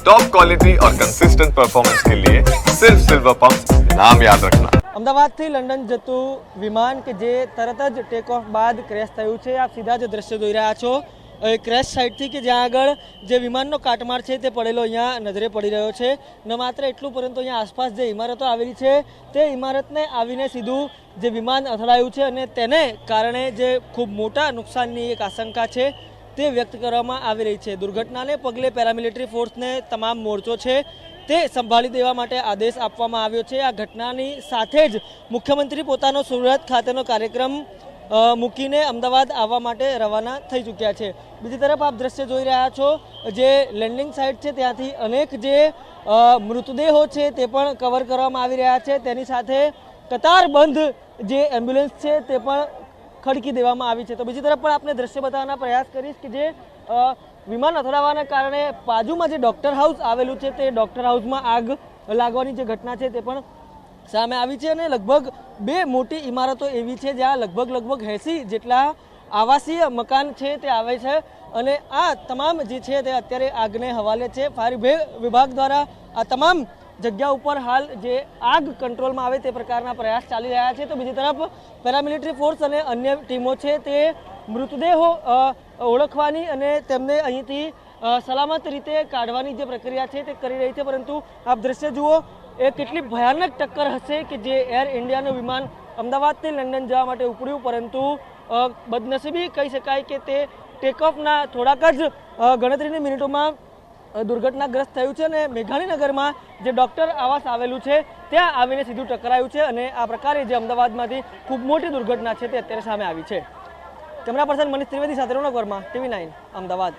Top quality और consistent performance के लिए सिर्फ सिल्वर पंप नाम याद रखना। અમદાવાદથી લંડન જતું વિમાન કે જે તરત જ ટેક ઓફ બાદ ક્રેશ થયું છે, આપ સીધા જ દ્રશ્ય જોઈ રહ્યા છો ક્રેશ સાઇટથી કે જ્યાં આગળ જે વિમાનનો કાટમાળ છે તે પડેલો અહીંયા નજરે પડી રહ્યો છે। ન માત્ર એટલું પરંતુ અહીંયા આસપાસ જે ઇમારતો આવેલી છે તે ઇમારતને આવીને સીધું જે વિમાન અથડાયું છે અને તેને કારણે જે ખૂબ મોટા નુકસાનની એક આશંકા છે તે વ્યક્ત કરવામાં આવી રહી છે। દુર્ઘટનાને પગલે પેરામિલિટરી ફોર્સને તમામ મોરચો છે તે સંભાળી દેવા માટે આદેશ આપવામાં આવ્યો છે। આ ઘટનાની સાથે જ મુખ્યમંત્રી પોતાનો સુરત ખાતેનો કાર્યક્રમ મૂકીને અમદાવાદ આવવા માટે રવાના થઈ ચૂક્યા છે। બીજી તરફ આપ દ્રશ્ય જોઈ રહ્યા છો જે લેન્ડિંગ સાઇટ છે ત્યાંથી અનેક જે મૃતદેહો છે તે પણ કવર કરવામાં આવી રહ્યા છે। તેની સાથે કતારબંધ જે એમ્બ્યુલન્સ છે તે પણ ખડકી દેવામાં આવી છે। તો બીજી તરફ પણ આપણે દ્રશ્ય બતાવવાના પ્રયાસ કરીશ કે જે વિમાન અથડાવાના કારણે બાજુમાં જે ડૉક્ટર હાઉસ આવેલું છે તે ડૉક્ટર હાઉસમાં આગ લાગવાની જે ઘટના છે તે પણ સામે આવી છે અને લગભગ બે મોટી ઇમારતો એવી છે જ્યાં લગભગ 80 જેટલા આવાસીય મકાન છે તે આવે છે અને આ તમામ જે છે તે અત્યારે આગને હવાલે છે। ફાયર વિભાગ દ્વારા આ તમામ જગ્યા ઉપર હાલ જે આગ કંટ્રોલમાં આવે તે પ્રકારના પ્રયાસ ચાલી રહ્યા છે। તો બીજી તરફ પેરામિલિટરી ફોર્સ અને અન્ય ટીમો છે તે મૃતદેહો ઓળખવાની અને તેમને અહીંથી સલામત રીતે કાઢવાની જે પ્રક્રિયા છે તે કરી રહી છે। પરંતુ આપ દ્રશ્ય જુઓ એ કેટલી ભયાનક ટક્કર હશે કે જે એર ઇન્ડિયાનું વિમાન અમદાવાદથી લંડન જવા માટે ઉપડ્યું, પરંતુ બદનસીબી કહી શકાય કે તે ટેકઓફના થોડાક જ ગણતરીની મિનિટોમાં દુર્ઘટનાગ્રસ્ત થયું છે અને મેઘાણીનગરમાં જે ડૉક્ટર આવાસ આવેલું છે ત્યાં આવીને સીધું ટકરાયું છે અને આ પ્રકારે જે અમદાવાદમાંથી ખૂબ મોટી દુર્ઘટના છે તે અત્યારે સામે આવી છે। કેમેરા પર્સન મનીષ ત્રિવેદી સાથે રોનક વર્મા, TV9 અમદાવાદ।